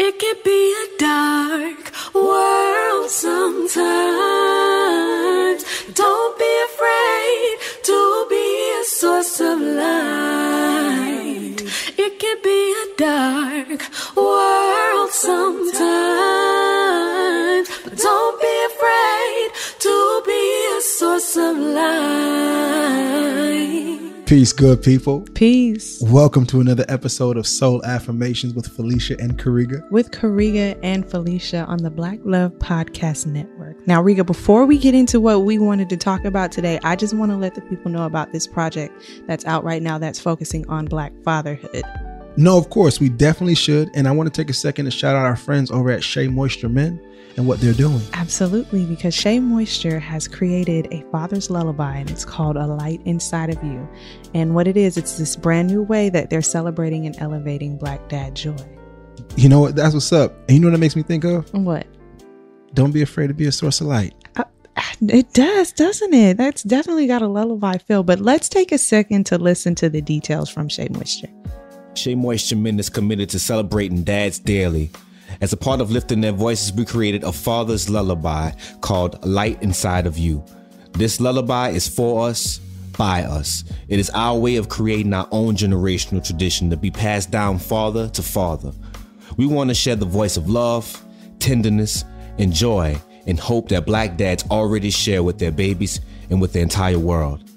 It can be a dark world sometimes. Don't be afraid to be a source of light. It can be a dark world sometimes. But don't be afraid to be a source of light. Peace, good people. Peace. Welcome to another episode of Soul Affirmations with Felicia and Karega. With Karega and Felicia on the Black Love Podcast Network. Now, Riga, before we get into what we wanted to talk about today, I just want to let the people know about this project that's out right now that's focusing on Black fatherhood. No, of course, we definitely should. And I want to take a second to shout out our friends over at Shea Moisture Men and what they're doing. Absolutely, because Shea Moisture has created a father's lullaby, and it's called A Light Inside of You. And what it is, it's this brand new way that they're celebrating and elevating Black dad joy. You know what? That's what's up. And you know what that makes me think of? What? Don't be afraid to be a source of light. It does, doesn't it? That's definitely got a lullaby feel. But let's take a second to listen to the details from Shea Moisture. Shea Moisture Men is committed to celebrating dads daily. As a part of lifting their voices, we created a father's lullaby called Light Inside of You. This lullaby is for us, by us. It is our way of creating our own generational tradition to be passed down father to father. We want to share the voice of love, tenderness, and joy, and hope that Black dads already share with their babies and with the entire world.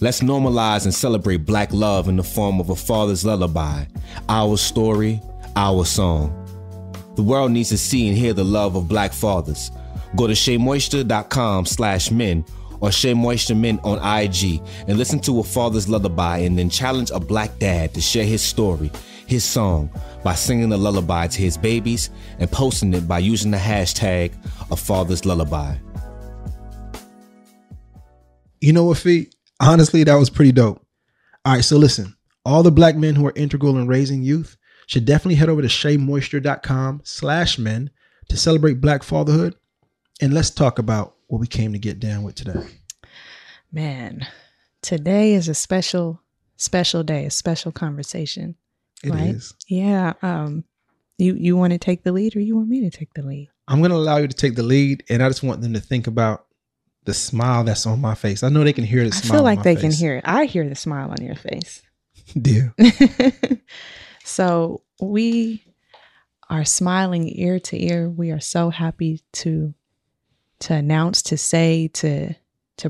Let's normalize and celebrate Black love in the form of a father's lullaby, our story, our song. The world needs to see and hear the love of Black fathers. Go to SheaMoisture.com/men or Shea Moisture Men on IG and listen to a father's lullaby, and then challenge a Black dad to share his story, his song, by singing the lullaby to his babies and posting it by using the hashtag A Father's Lullaby. You know what, Fee? Honestly, that was pretty dope. All right, so listen, all the Black men who are integral in raising youth should definitely head over to SheaMoisture.com/men to celebrate Black fatherhood. And let's talk about what we came to get down with today. Man, today is a special day, a special conversation. It is. Yeah. You want to take the lead, or you want me to take the lead? I'm going to allow you to take the lead, and I just want them to think about the smile that's on my face. I know they can hear the smile. I feel like they face. can hear it. I hear the smile on your face. Dear. So we are smiling ear to ear. We are so happy to announce, to say, to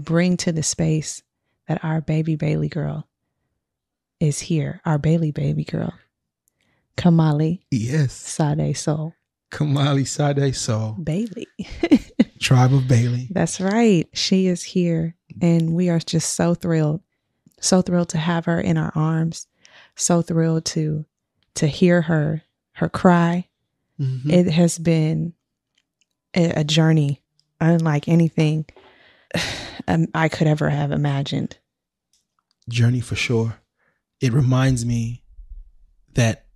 bring to the space that our baby Bailey girl is here. Our Bailey baby girl, Kamali Sade Sol. Kamali Sade Sol Bailey. Tribe of Bailey. That's right. She is here, and we are just so thrilled to have her in our arms. So thrilled to hear her cry. Mm-hmm. It has been a journey unlike anything I could ever have imagined. Journey for sure. It reminds me that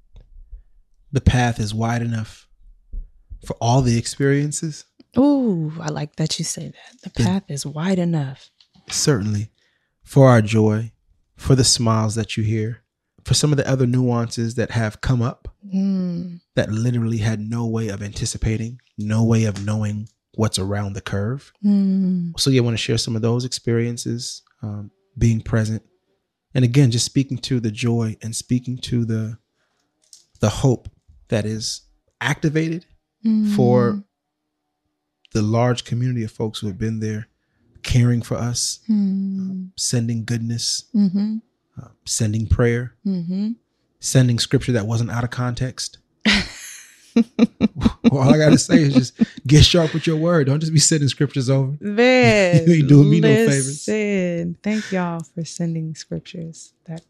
the path is wide enough for all the experiences. Ooh, I like that you say that. The path is wide enough. Certainly. For our joy, for the smiles that you hear, for some of the other nuances that have come up that literally had no way of anticipating, no way of knowing what's around the curve. So yeah, I want to share some of those experiences, being present. And again, just speaking to the joy and speaking to the hope that is activated for the large community of folks who have been there, caring for us, sending goodness, sending prayer, sending scripture that wasn't out of context. Well, all I got to say is just get sharp with your word. Don't just be sending scriptures over. Man, you ain't doing me no favors. Thank y'all for sending scriptures that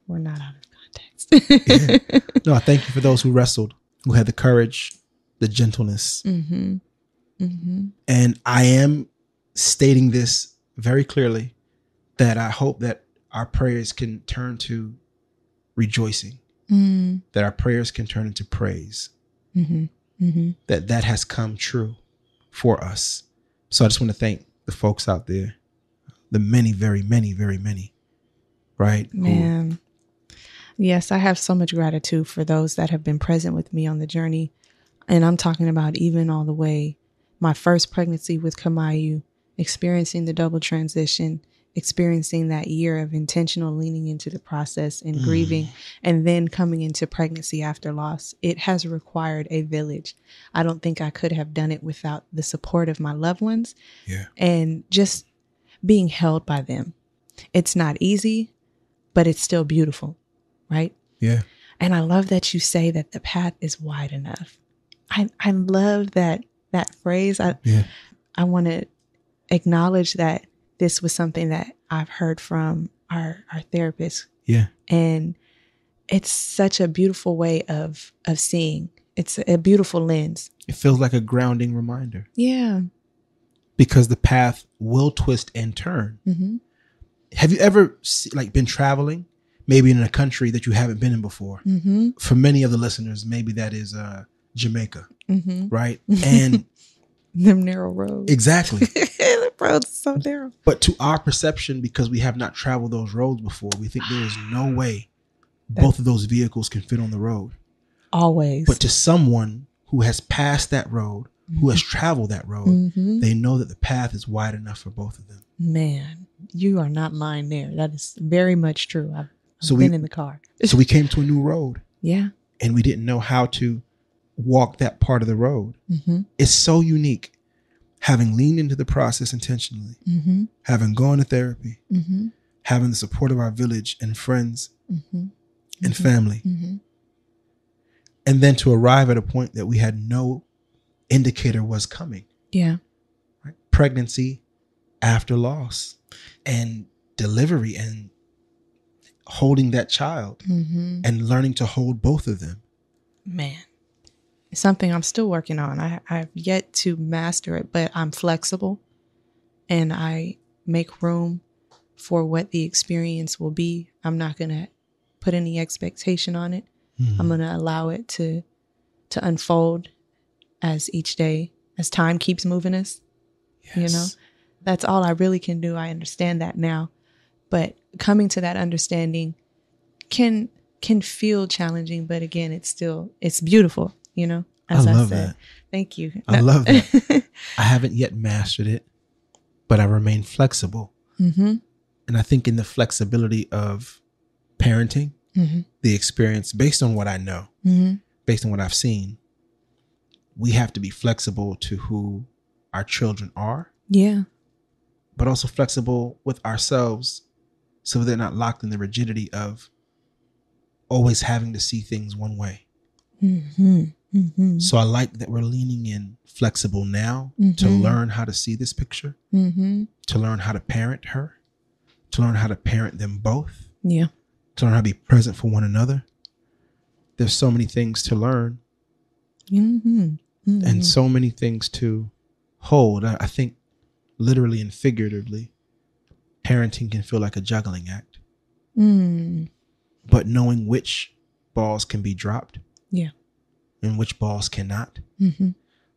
were not out of context. Yeah. No, I thank you for those who wrestled, who had the courage, the gentleness. And I am stating this very clearly, that I hope that our prayers can turn to rejoicing, that our prayers can turn into praise, that has come true for us. So I just want to thank the folks out there, the many, very many, very many, right? Man. Yes, I have so much gratitude for those that have been present with me on the journey And I'm talking about even all the way my first pregnancy with Kamaiu, experiencing the double transition, experiencing that year of intentional leaning into the process and grieving, and then coming into pregnancy after loss. It has required a village. I don't think I could have done it without the support of my loved ones and just being held by them. It's not easy, but it's still beautiful, right? Yeah. And I love that you say that the path is wide enough. I love that phrase. I want to acknowledge that this was something that I've heard from our therapist. Yeah. And it's such a beautiful way of seeing. It's a beautiful lens. It feels like a grounding reminder. Yeah. Because the path will twist and turn. Mm-hmm. Have you ever been traveling, maybe in a country that you haven't been in before? Mm-hmm. For many of the listeners, maybe that is Jamaica, right? Mm-hmm. And them narrow roads. Exactly. The roads are so narrow. But to our perception, because we have not traveled those roads before, we think there is no way both of those vehicles can fit on the road. Always. But to someone who has passed that road, who has traveled that road, they know that the path is wide enough for both of them. Man, you are not lying there. That is very much true. I've been in the car. So we came to a new road. Yeah. And we didn't know how to walk that part of the road. Mm-hmm. It's so unique. Having leaned into the process intentionally, having gone to therapy, having the support of our village and friends and family, and then to arrive at a point that we had no indicator was coming. Yeah. Right? Pregnancy after loss and delivery and holding that child and learning to hold both of them. Man. It's something I'm still working on. I've yet to master it, but I'm flexible and I make room for what the experience will be. I'm not going to put any expectation on it. I'm going to allow it to unfold as each day, as time keeps moving us. Yes. You know, that's all I really can do. I understand that now, but coming to that understanding can feel challenging, but again, it's beautiful. You know, as I love said. That. Thank you. I love that. I haven't yet mastered it, but I remain flexible. And I think in the flexibility of parenting, the experience, based on what I know, based on what I've seen, we have to be flexible to who our children are. Yeah. But also flexible with ourselves so they're not locked in the rigidity of always having to see things one way. So I like that we're leaning in flexible now to learn how to see this picture, to learn how to parent her, to learn how to parent them both, to learn how to be present for one another. There's so many things to learn and so many things to hold. I think literally and figuratively, parenting can feel like a juggling act, but knowing which balls can be dropped. And which balls cannot.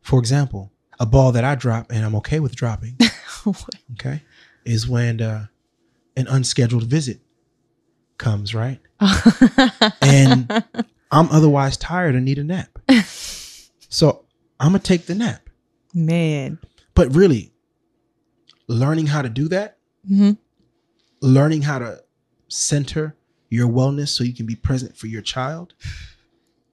For example, a ball that I drop and I'm okay with dropping, okay, is when an unscheduled visit comes, right? And I'm otherwise tired and need a nap. So I'm going to take the nap. Man. But really, learning how to do that, learning how to center your wellness so you can be present for your child,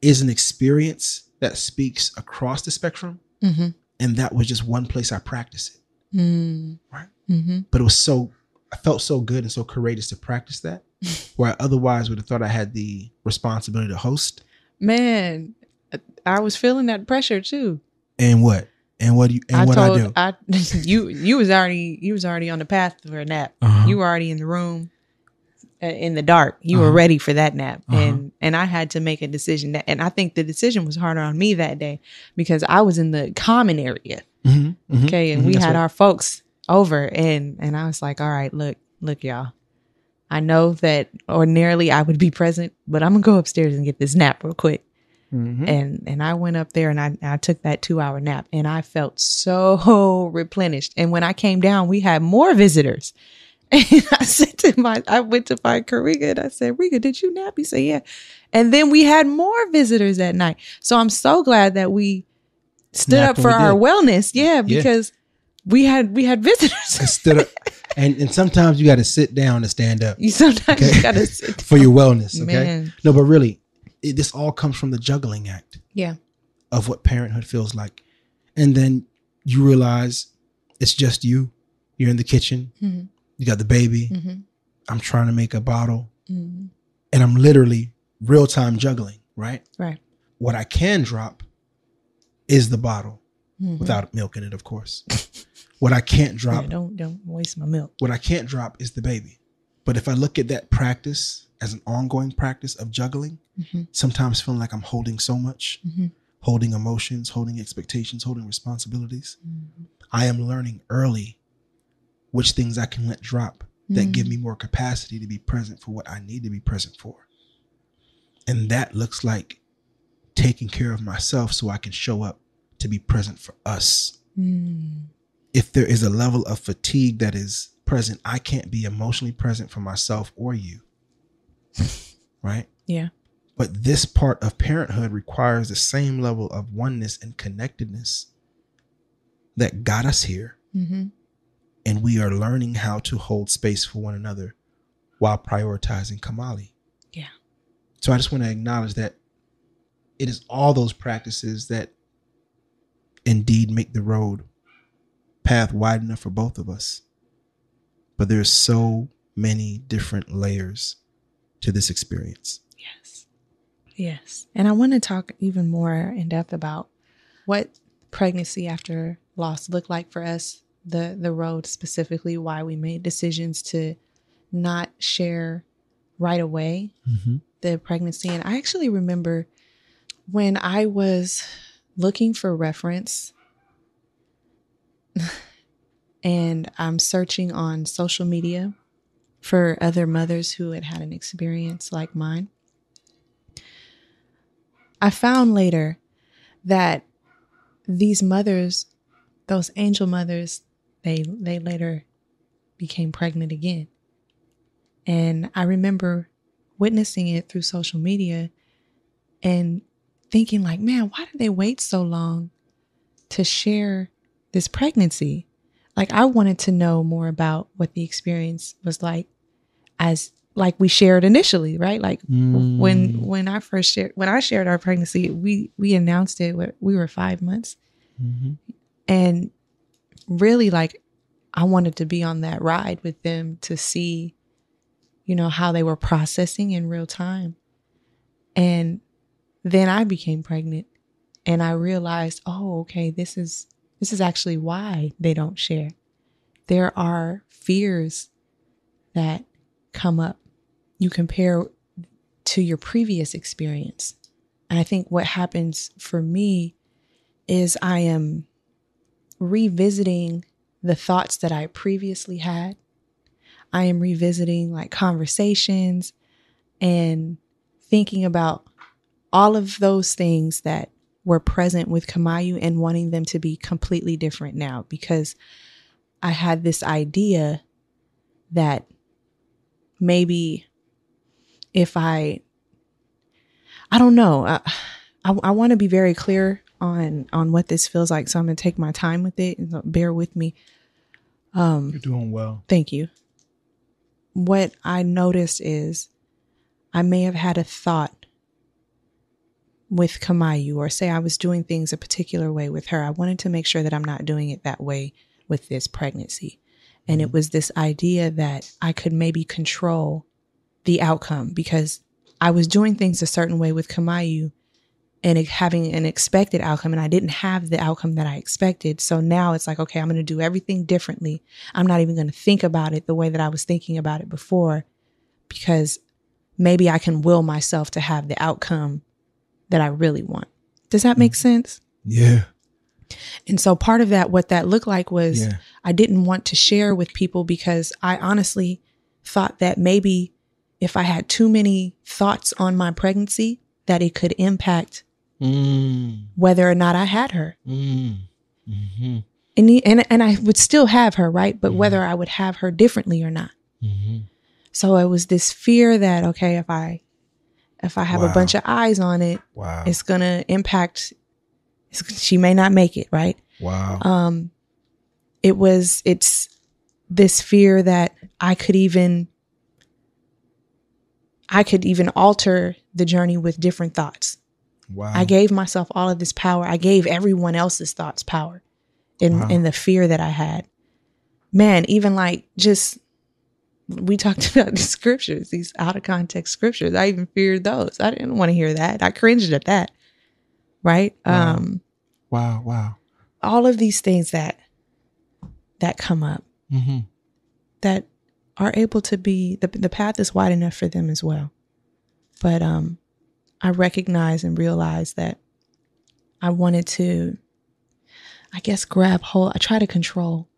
is an experience that speaks across the spectrum. And that was just one place I practiced it. Right. But I felt so good and so courageous to practice that, where I otherwise would have thought I had the responsibility to host. Man, I was feeling that pressure too. And what? And what do you, and I what told, I do? You was already on the path for a nap. You were already in the room. In the dark, you were ready for that nap. And I had to make a decision and I think the decision was harder on me that day because I was in the common area. Okay. And we had our folks over and I was like, all right, look, y'all, I know that ordinarily I would be present, but I'm gonna go upstairs and get this nap real quick. And I went up there and I took that 2-hour nap and I felt so replenished. And when I came down, we had more visitors. And I went to find Karega and I said, Rega, did you nap? He said, yeah. And then we had more visitors that night. So I'm so glad that we stood up for our wellness. Yeah, because we had visitors. Stood up. And sometimes you got to sit down to stand up. You got to sit down. For your wellness. Okay. Man. No, but really, this all comes from the juggling act. Yeah. Of what parenthood feels like. And then you realize it's just you. You're in the kitchen. Mm-hmm. You got the baby. Mm-hmm. I'm trying to make a bottle. Mm-hmm. And I'm literally real time juggling, right? Right. What I can drop is the bottle without milk in it, of course. What I can't drop. Yeah, don't waste my milk. What I can't drop is the baby. But if I look at that practice as an ongoing practice of juggling, sometimes feeling like I'm holding so much, holding emotions, holding expectations, holding responsibilities, I am learning early which things I can let drop that give me more capacity to be present for what I need to be present for. And that looks like taking care of myself so I can show up to be present for us. If there is a level of fatigue that is present, I can't be emotionally present for myself or you. Right? Yeah. But this part of parenthood requires the same level of oneness and connectedness that got us here. And we are learning how to hold space for one another while prioritizing Kamali. Yeah. So I just want to acknowledge that it is all those practices that indeed make the road path wide enough for both of us. But there's so many different layers to this experience. Yes. Yes. And I want to talk even more in depth about what pregnancy after loss looked like for us, the road specifically, why we made decisions to not share right away the pregnancy. And I actually remember when I was looking for reference and I'm searching on social media for other mothers who had had an experience like mine, I found later that these mothers, those angel mothers, they later became pregnant again. And I remember witnessing it through social media and thinking like, man, why did they wait so long to share this pregnancy? Like, I wanted to know more about what the experience was like, as like we shared initially, right? Like when I shared our pregnancy, we announced it. We were 5 months. And really, like, I wanted to be on that ride with them to see, you know, how they were processing in real time. And then I became pregnant and I realized, oh, okay, this is actually why they don't share. There are fears that come up. You compare to your previous experience. And I think what happens for me is I am revisiting the thoughts that I previously had. I am revisiting like conversations and thinking about all of those things that were present with Kamaiu and wanting them to be completely different now, because I had this idea that maybe if I don't know, I want to be very clear on what this feels like. So I'm going to take my time with it and bear with me. You're doing well. Thank you. What I noticed is I may have had a thought with Kamaiu, or say I was doing things a particular way with her. I wanted to make sure that I'm not doing it that way with this pregnancy. And it was this idea that I could maybe control the outcome, because I was doing things a certain way with Kamaiu and having an expected outcome, and I didn't have the outcome that I expected. So now it's like, okay, I'm going to do everything differently. I'm not even going to think about it the way that I was thinking about it before, because maybe I can will myself to have the outcome that I really want. Does that make sense? Yeah. And so part of that, what that looked like was I didn't want to share with people, because I honestly thought that maybe if I had too many thoughts on my pregnancy, that it could impact whether or not I had her. And I would still have her, right? But whether I would have her differently or not. So it was this fear that, okay, if I have a bunch of eyes on it, it's going to impact She may not make it, right? Wow. It's this fear that I could even alter the journey with different thoughts. Wow. I gave myself all of this power. I gave everyone else's thoughts power in the fear that I had. Man, even like just, we talked about the scriptures, these out of context scriptures. I even feared those. I didn't want to hear that. I cringed at that. Right. Wow. Wow. All of these things that come up that are able to be, the path is wide enough for them as well. But I recognize and realize that I wanted to, I guess, grab hold. I try to control,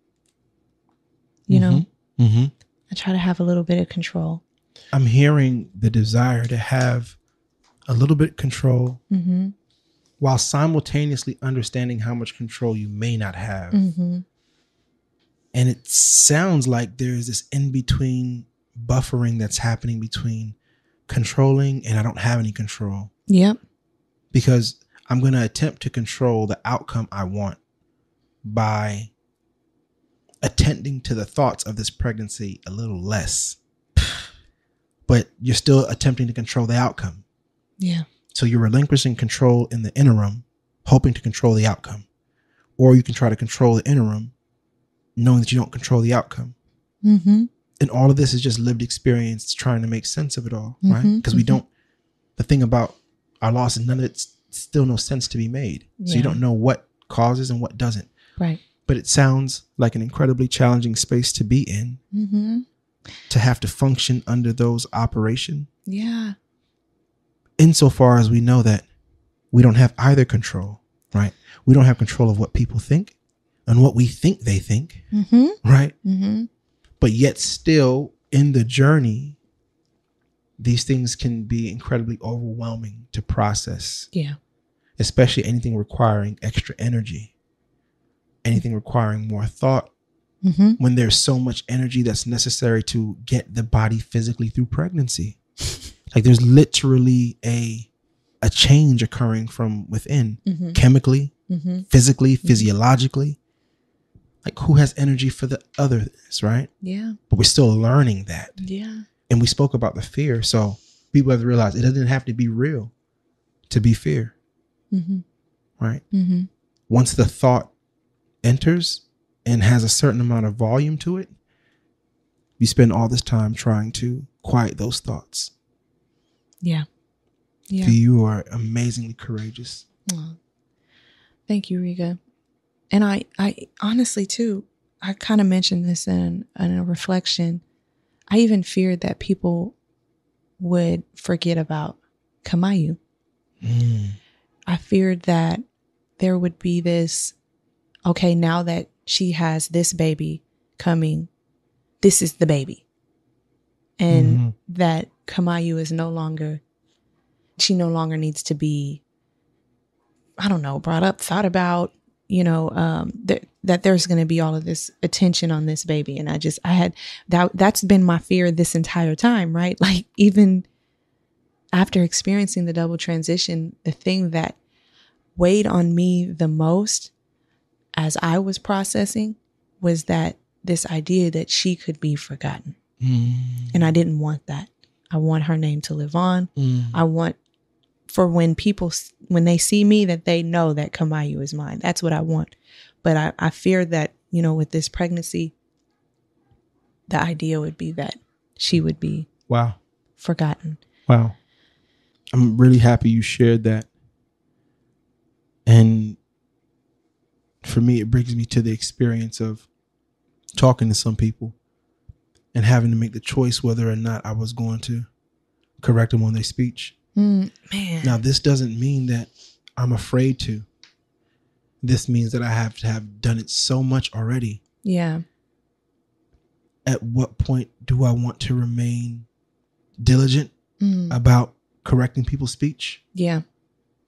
you know, I try to have a little bit of control. I'm hearing the desire to have a little bit of control while simultaneously understanding how much control you may not have. And it sounds like there's this in-between buffering that's happening between controlling and I don't have any control. Yep. Because I'm going to attempt to control the outcome I want by attending to the thoughts of this pregnancy a little less. But you're still attempting to control the outcome. Yeah. So you're relinquishing control in the interim, hoping to control the outcome. Or you can try to control the interim, knowing that you don't control the outcome. And all of this is just lived experience trying to make sense of it all, right? Because we don't, the thing about our loss is none of it's still no sense to be made. So you don't know what causes and what doesn't. Right. But it sounds like an incredibly challenging space to be in, to have to function under those operations. Yeah. Insofar as we know that we don't have either control, right? We don't have control of what people think and what we think they think, right? But yet still in the journey, these things can be incredibly overwhelming to process. Yeah. Especially anything requiring extra energy, anything requiring more thought, when there's so much energy that's necessary to get the body physically through pregnancy. Like there's literally a change occurring from within, chemically, physically, physiologically. Like who has energy for the others, right? Yeah. But we're still learning that. Yeah. And we spoke about the fear. So people have to realize it doesn't have to be real to be fear. Right? Once the thought enters and has a certain amount of volume to it, you spend all this time trying to quiet those thoughts. Yeah. Yeah. You are amazingly courageous. Oh, thank you, Riga. And I honestly too, I kind of mentioned this in a reflection. I even feared that people would forget about Kamaiu. I feared that there would be this, okay, now that she has this baby coming, this is the baby. And that Kamaiu is she no longer needs to be, I don't know, brought up, thought about, that there's going to be all of this attention on this baby. And I had that's been my fear this entire time, right? Like even after experiencing the double transition, the thing that weighed on me the most as I was processing was that this idea that she could be forgotten. And I didn't want that. I want her name to live on. I want for when they see me, that they know that Kamaiu is mine. That's what I want. But I fear that, with this pregnancy, the idea would be that she would be forgotten. Wow. I'm really happy you shared that. And for me, it brings me to the experience of talking to some people and having to make the choice whether or not I was going to correct them on their speech. Man. Now, this doesn't mean that I'm afraid to. This means that I have to have done it so much already. Yeah. At what point do I want to remain diligent about correcting people's speech? Yeah.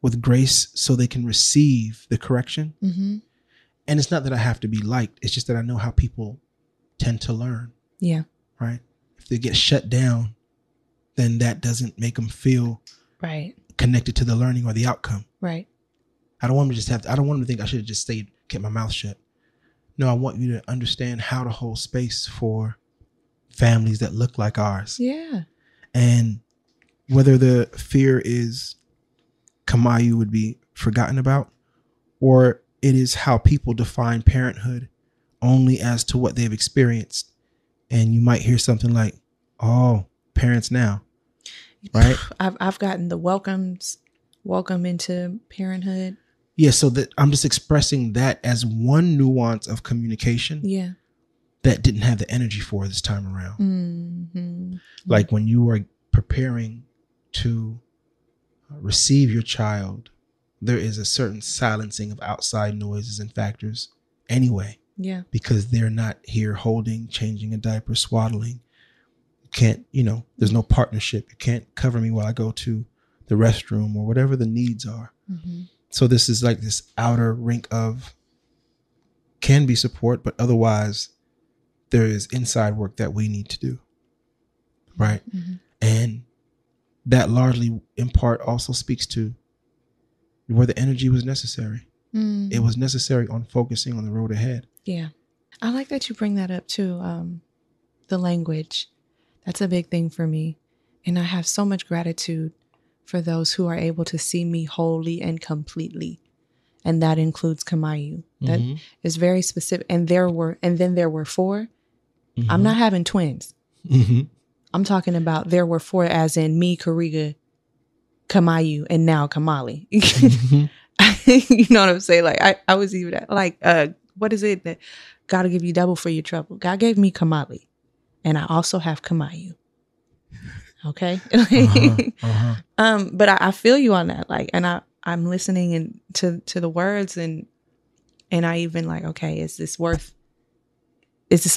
With grace so they can receive the correction. And it's not that I have to be liked. It's just that I know how people tend to learn. Yeah. Right? If they get shut down, then that doesn't make them feel right connected to the learning or the outcome. Right. I don't want them to think I should have just kept my mouth shut. No, I want you to understand how to hold space for families that look like ours. Yeah. And whether the fear is Kamaiu would be forgotten about, or it is how people define parenthood only as to what they've experienced. And you might hear something like, oh, parents now, right? I've gotten the welcome into parenthood. Yeah, so that I'm just expressing that as one nuance of communication. Yeah. That didn't have the energy for this time around. Mm-hmm. Like when you are preparing to receive your child, there is a certain silencing of outside noises and factors anyway. Yeah. Because they're not here holding, changing a diaper, swaddling. You can't, there's no partnership. You can't cover me while I go to the restroom or whatever the needs are. Mm-hmm. So this is like this outer rink of can be support, but otherwise there is inside work that we need to do. Right. Mm-hmm. And that largely in part also speaks to where the energy was necessary. Mm. It was necessary on focusing on the road ahead. Yeah. I like that you bring that up too. The language. That's a big thing for me. And I have so much gratitude for those who are able to see me wholly and completely. And that includes Kamaiu. That is very specific. And then there were 4. Mm-hmm. I'm not having twins. Mm-hmm. I'm talking about there were 4 as in me, Karega, Kamaiu, and now Kamali. Mm-hmm. You know what I'm saying? Like I was even like, what is it that God will give you double for your trouble? God gave me Kamali, and I also have Kamaiu. Okay. But I feel you on that. Like, and I'm listening and to the words and I even like, okay, is this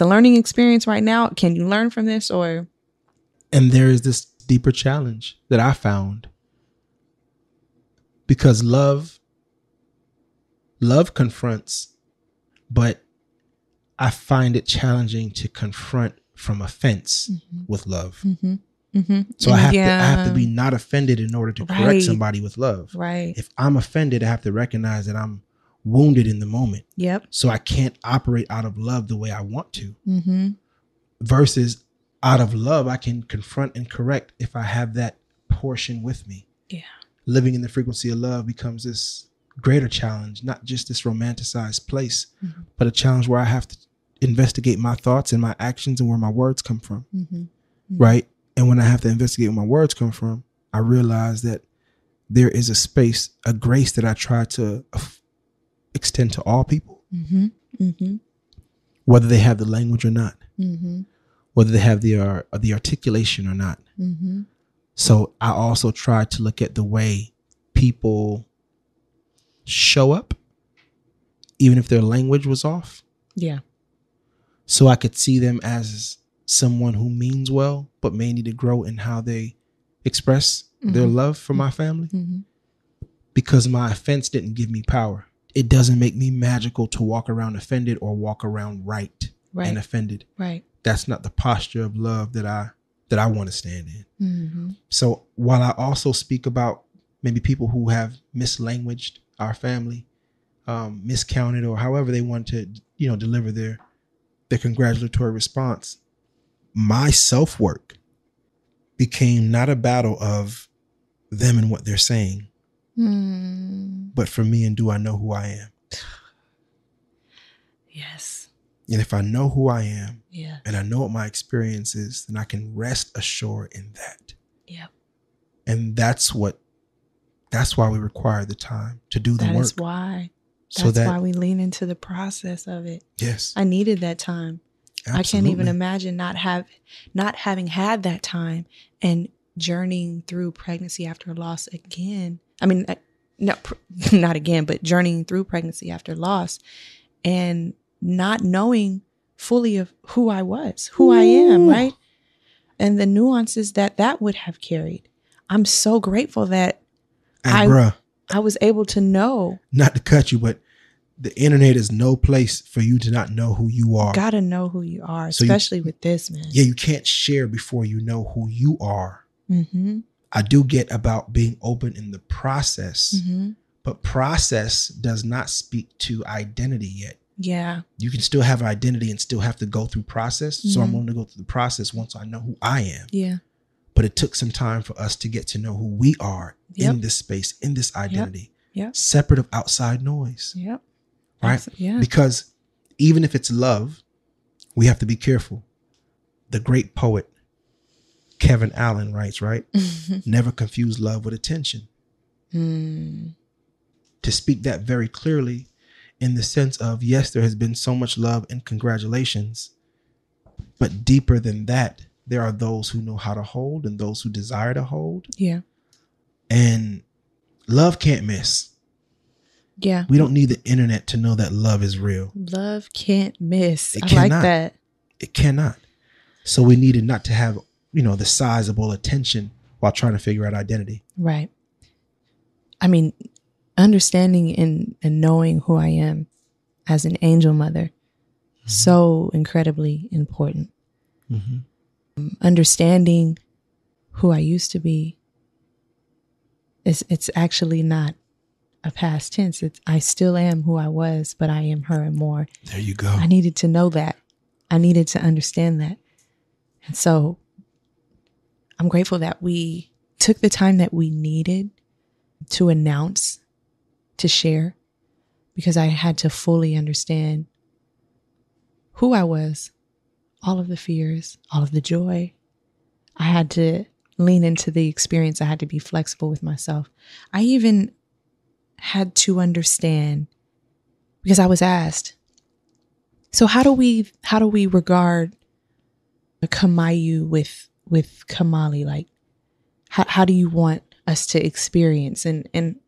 a learning experience right now? Can you learn from this or? And there is this deeper challenge that I found because love confronts, but I find it challenging to confront from offense with love. Mm-hmm. Mm-hmm. So I have to be not offended in order to correct somebody with love. Right. If I'm offended, I have to recognize that I'm wounded in the moment. Yep. So I can't operate out of love the way I want to. Mm-hmm. Versus out of love, I can confront and correct if I have that portion with me. Yeah. Living in the frequency of love becomes this greater challenge, not just this romanticized place, but a challenge where I have to investigate my thoughts and my actions and where my words come from. Mm-hmm. Mm-hmm. Right. And when I have to investigate where my words come from, I realize that there is a space, a grace that I try to extend to all people, whether they have the language or not, whether they have the articulation or not. So I also try to look at the way people show up, even if their language was off. Yeah. So I could see them as someone who means well, but may need to grow in how they express their love for my family. Because my offense didn't give me power. It doesn't make me magical to walk around offended or walk around right. And offended. Right. That's not the posture of love that I want to stand in. So while I also speak about maybe people who have mislanguaged our family, miscounted, or however they want to, deliver their congratulatory response, my self-work became not a battle of them and what they're saying, but for me and do I know who I am? Yes. And if I know who I am, and I know what my experience is, then I can rest assured in that. Yep. And that's why we require the time to do the work. That's why. That's why we lean into the process of it. Yes. I needed that time. Absolutely. I can't even imagine not having had that time and journeying through pregnancy after loss again. I mean, no, not again, but journeying through pregnancy after loss and not knowing fully of who I was, who I am, right? And the nuances that would have carried. I'm so grateful that I was able to know. Not to cut you, but the internet is no place for you to not know who you are. Gotta know who you are, especially with this, man. Yeah, you can't share before you know who you are. I do get about being open in the process, But process does not speak to identity yet. Yeah. You can still have identity and still have to go through process. So I'm going to go through the process once I know who I am. Yeah. But it took some time for us to get to know who we are in this space, in this identity, separate of outside noise. Yep. Right? Yeah. Because even if it's love, we have to be careful. The great poet Kevin Allen writes, right? Never confuse love with attention. To speak that very clearly in the sense of, yes, there has been so much love and congratulations, but deeper than that, there are those who know how to hold and those who desire to hold. Yeah. And love can't miss. Yeah. We don't need the internet to know that love is real. Love can't miss. It I cannot. like that. It cannot. So we needed not to have, the sizable attention while trying to figure out identity. Right. I mean, understanding and knowing who I am as an angel mother, so incredibly important. Understanding who I used to be, it's actually not a past tense. I still am who I was, but I am her and more. There you go. I needed to know that. I needed to understand that. And so I'm grateful that we took the time that we needed to announce, to share, because I had to fully understand who I was, all of the fears, all of the joy. I had to lean into the experience. I had to be flexible with myself. I even had to understand, because I was asked, so how do we regard the Kamaiu with Kamali? Like, how do you want us to experience? And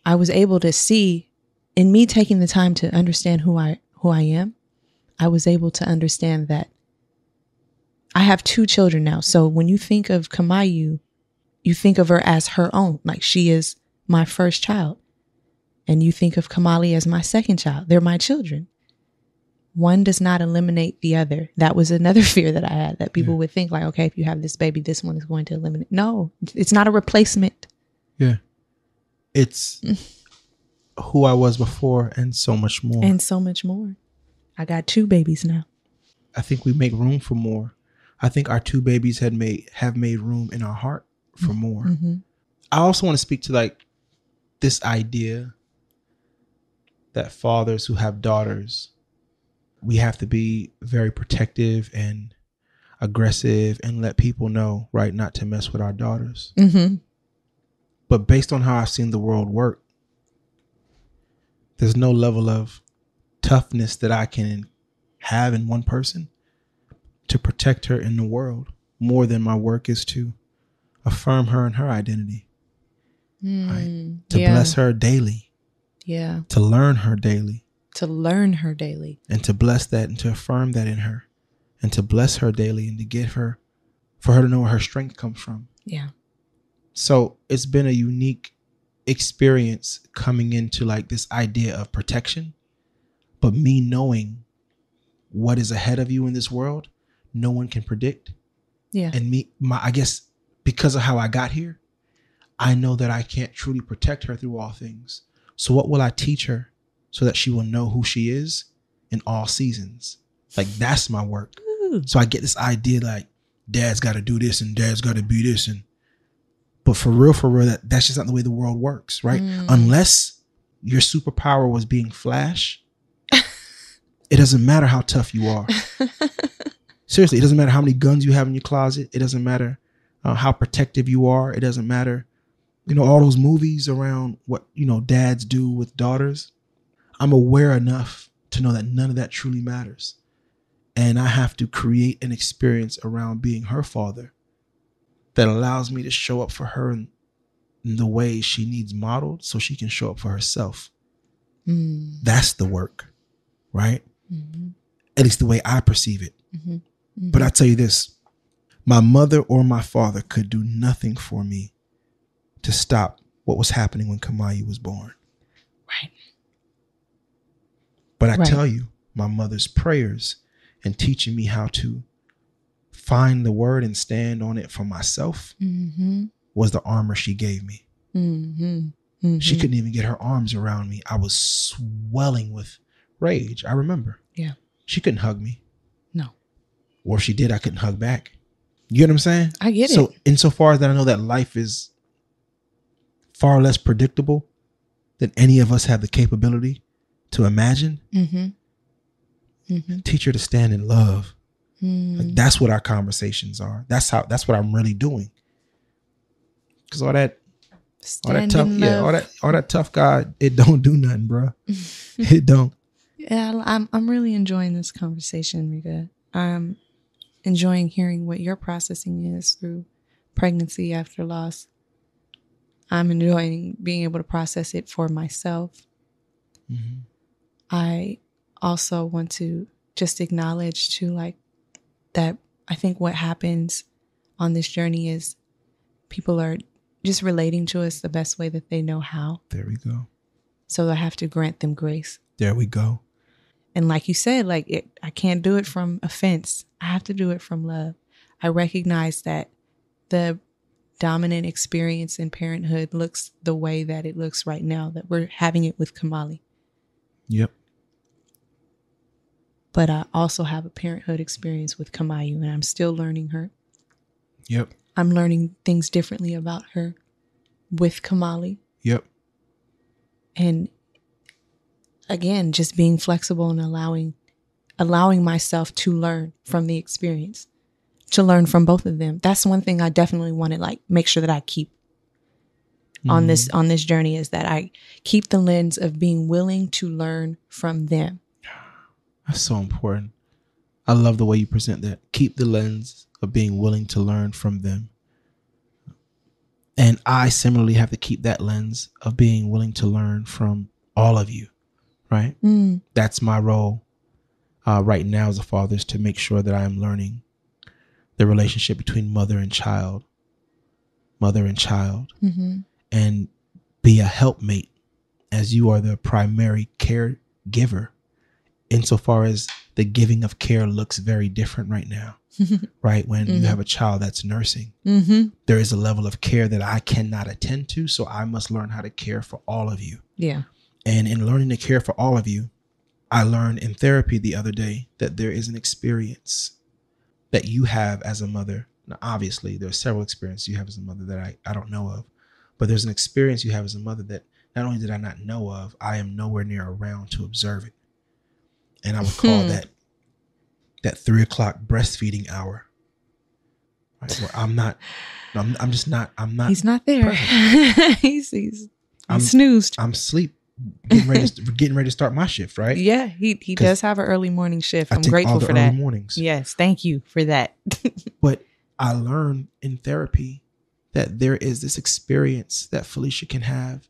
I was able to see, in me taking the time to understand who I am, I was able to understand that I have 2 children now. So when you think of Kamaiu, you think of her as her own, like she is my first child. And you think of Kamali as my second child. They're my children. One does not eliminate the other. That was another fear that I had, that people would think like, okay, if you have this baby, this one is going to eliminate. No, it's not a replacement. Yeah. It's who I was before and so much more. And so much more. I got 2 babies now. I think we make room for more. I think our 2 babies have made room in our heart for more. I also want to speak to like this idea that fathers who have daughters, we have to be very protective and aggressive and let people know, right, not to mess with our daughters. But based on how I've seen the world work, there's no level of toughness that I can have in one person to protect her in the world more than my work is to affirm her and her identity. Right? To bless her daily. Yeah. To learn her daily. To learn her daily. And to bless that and to affirm that in her. And to bless her daily and to get her, for her to know where her strength comes from. Yeah. So it's been a unique experience coming into like this idea of protection, but me knowing what is ahead of you in this world, no one can predict. Yeah. And I guess because of how I got here, I know that I can't truly protect her through all things. So what will I teach her so that she will know who she is in all seasons? Like that's my work. Ooh. So I get this idea like dad's got to do this and dad's got to be this. But for real, that's just not the way the world works, right? Unless your superpower was being Flash, it doesn't matter how tough you are. Seriously, it doesn't matter how many guns you have in your closet. It doesn't matter how protective you are. It doesn't matter, all those movies around what, dads do with daughters. I'm aware enough to know that none of that truly matters. And I have to create an experience around being her father that allows me to show up for her in the way she needs modeled so she can show up for herself. That's the work, right? At least the way I perceive it. But I tell you this, my mother or my father could do nothing for me to stop what was happening when Kamaiu was born. Right. But I tell you, my mother's prayers and teaching me how to find the word and stand on it for myself was the armor she gave me. Mm-hmm. She couldn't even get her arms around me. I was swelling with rage. I remember. Yeah. She couldn't hug me. No. Or if she did, I couldn't hug back. You get what I'm saying? I get it. So insofar as that I know that life is far less predictable than any of us have the capability to imagine, teach her to stand in love. Like, that's what our conversations are. That's what I'm really doing. Because all that tough guy, it don't do nothing, bro. It don't. Yeah, I'm really enjoying this conversation, Rika. I'm enjoying hearing what your processing is through pregnancy after loss. I'm enjoying being able to process it for myself. Mm-hmm. I also want to just acknowledge too, like, that I think what happens on this journey is people are just relating to us the best way that they know how. There we go. So I have to grant them grace. There we go. And like you said, I can't do it from offense. I have to do it from love. I recognize that the dominant experience in parenthood looks the way that it looks right now, that we're having it with Kamali. Yep. But I also have a parenthood experience with Kamaiu, and I'm still learning her. Yep. I'm learning things differently about her with Kamali. Yep. And again, just being flexible and allowing myself to learn from the experience, to learn from both of them. That's one thing I definitely want to make sure that I keep on this journey, is that I keep the lens of being willing to learn from them. That's so important. I love the way you present that. Keep the lens of being willing to learn from them. And I similarly have to keep that lens of being willing to learn from all of you, right? That's my role right now as a father, is to make sure that I am learning the relationship between mother and child, and be a helpmate, as you are the primary caregiver. Insofar as the giving of care looks very different right now, right? When you have a child that's nursing, there is a level of care that I cannot attend to. So I must learn how to care for all of you. Yeah. And in learning to care for all of you, I learned in therapy the other day that there is an experience that you have as a mother. Now, obviously, there are several experiences you have as a mother that I don't know of, but there's an experience you have as a mother that not only did I not know of, I am nowhere near around to observe it. And I would call that 3:00 breastfeeding hour. Right? Where I'm not. He's not there. he's snoozed. I'm asleep, getting ready to start my shift. Right? Yeah, he does have an early morning shift. I'm grateful for that. Mornings. Yes, thank you for that. But I learned in therapy that there is this experience that Felicia can have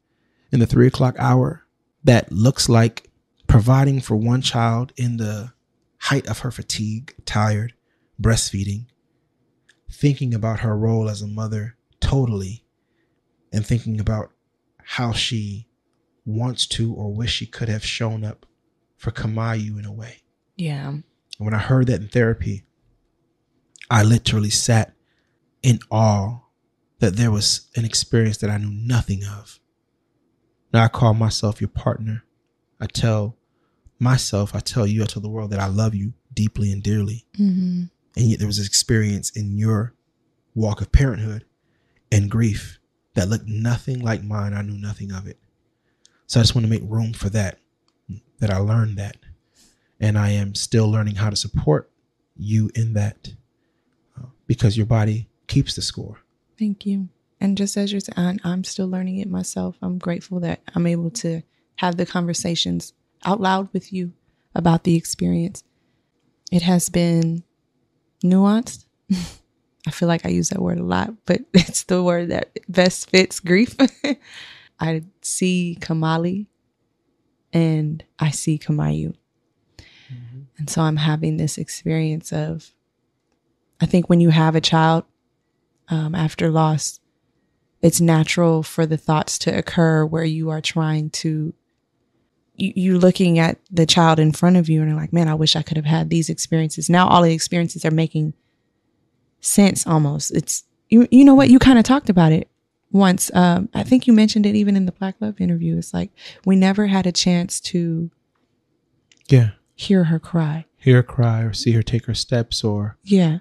in the 3:00 hour that looks like providing for one child in the height of her fatigue, tired, breastfeeding, thinking about her role as a mother totally, and thinking about how she wants to or wish she could have shown up for Kamaiu in a way. Yeah. And when I heard that in therapy, I literally sat in awe that there was an experience that I knew nothing of. Now I call myself your partner. I tell you, I tell the world that I love you deeply and dearly. Mm-hmm. And yet there was this experience in your walk of parenthood and grief that looked nothing like mine. I knew nothing of it. So I just want to make room for that I learned that. And I am still learning how to support you in that, because your body keeps the score. Thank you. And just as you're saying, I'm still learning it myself. I'm grateful that I'm able to have the conversations out loud with you about the experience. It has been nuanced. I feel like I use that word a lot, but it's the word that best fits grief. I see Kamali and I see Kamaiu. Mm-hmm. And so I'm having this experience of, I think when you have a child after loss, it's natural for the thoughts to occur where you are trying to, you're looking at the child in front of you and you're like, man, I wish I could have had these experiences. Now all the experiences are making sense almost. It's, you know what, you kind of talked about it once. I think you mentioned it even in the Black Love interview. It's like we never had a chance to hear her cry. Hear her cry or see her take her steps or... Yeah.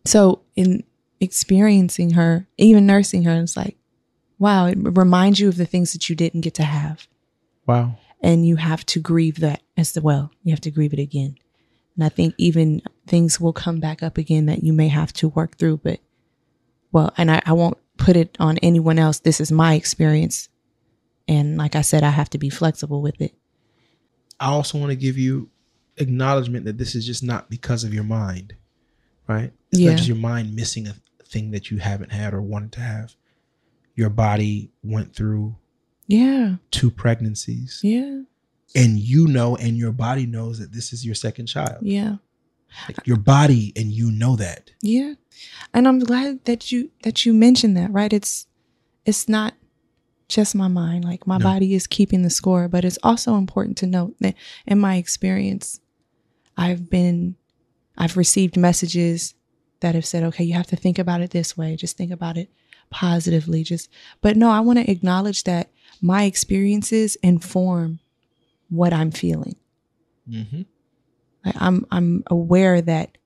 So in experiencing her, even nursing her, it's like, wow, it reminds you of the things that you didn't get to have. Wow. And you have to grieve that as well. You have to grieve it again. And I think even things will come back up again that you may have to work through. But, well, and I won't put it on anyone else. This is my experience. And like I said, I have to be flexible with it. I also want to give you acknowledgement that this is just not because of your mind, right? It's not just your mind missing a thing that you haven't had or wanted to have. Your body went through 2 pregnancies. Yeah. And you know, and your body knows that this is your second child. Yeah. Like your body and you know that. Yeah. And I'm glad that you mentioned that, right? It's not just my mind. Like my body is keeping the score, but it's also important to note that in my experience, I've received messages that have said, okay, you have to think about it this way. Just think about it positively. But no, I want to acknowledge that my experiences inform what I'm feeling. Mm-hmm. Like I'm aware that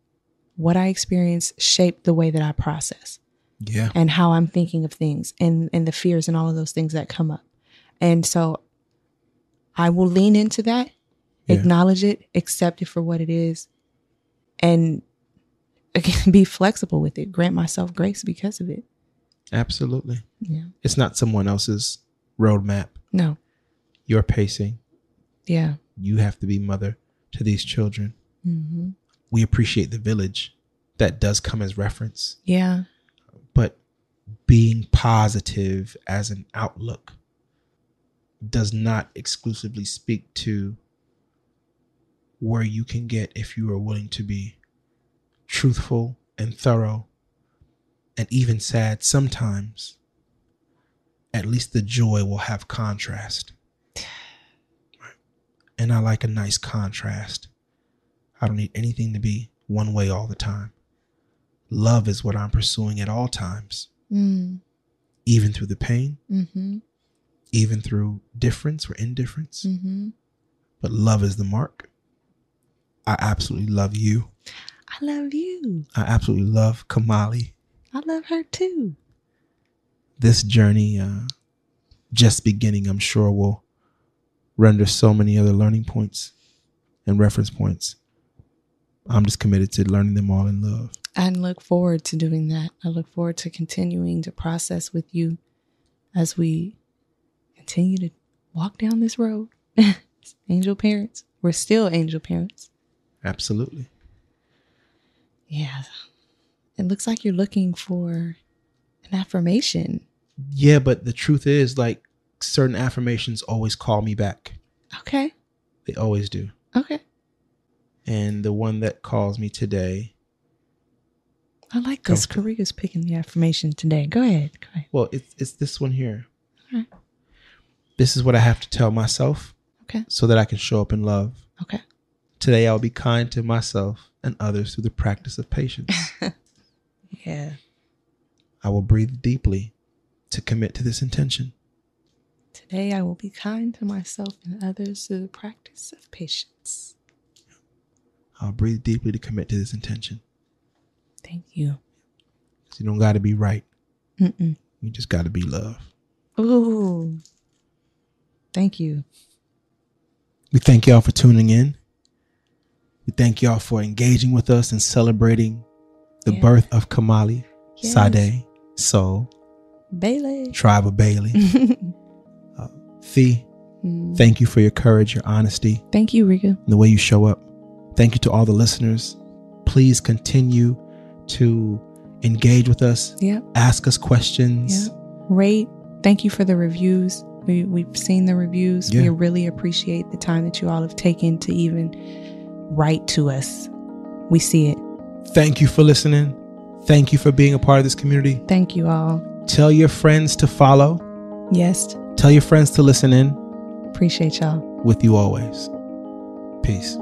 what I experience shaped the way that I process. Yeah. And how I'm thinking of things and the fears and all of those things that come up. And so I will lean into that, acknowledge it, accept it for what it is, and again, be flexible with it, grant myself grace because of it. Absolutely. Yeah. It's not someone else's roadmap. No. You're pacing. Yeah. You have to be mother to these children. Mm-hmm. We appreciate the village. That does come as reference. Yeah. But being positive as an outlook does not exclusively speak to where you can get if you are willing to be truthful and thorough and even sad sometimes. At least the joy will have contrast. And I like a nice contrast. I don't need anything to be one way all the time. Love is what I'm pursuing at all times. Even through the pain, even through difference or indifference. But love is the mark. I absolutely love you. I love you. I absolutely love Kamali. I love her too. This journey, just beginning, I'm sure will render so many other learning points and reference points. I'm just committed to learning them all in love. I look forward to doing that. I look forward to continuing to process with you as we continue to walk down this road. Angel parents. We're still angel parents. Absolutely. Yeah. It looks like you're looking for an affirmation. Yeah, but the truth is, like, certain affirmations always call me back. Okay. They always do. Okay. And the one that calls me today. I like this. Karega's picking the affirmation today. Go ahead. Well, it's this one here. All right. This is what I have to tell myself. Okay. So that I can show up in love. Okay. Today I'll be kind to myself and others through the practice of patience. Yeah. I will breathe deeply to commit to this intention. Today I will be kind to myself and others through the practice of patience. I'll breathe deeply to commit to this intention. Thank you. You don't got to be right. Mm-mm. You just got to be love. Ooh. Thank you. We thank y'all for tuning in. We thank y'all for engaging with us and celebrating the birth of Kamali Sade Sol Bailey. Tribe of Bailey. Fee, thank you for your courage, your honesty. Thank you, Rika. And the way you show up. Thank you to all the listeners. Please continue to engage with us. Yep. Ask us questions. Yep. Rate. Thank you for the reviews. We've seen the reviews. Yeah. We really appreciate the time that you all have taken to even write to us. We see it. Thank you for listening. Thank you for being a part of this community. Thank you all. Tell your friends to follow. Yes. Tell your friends to listen in. Appreciate y'all. With you always. Peace.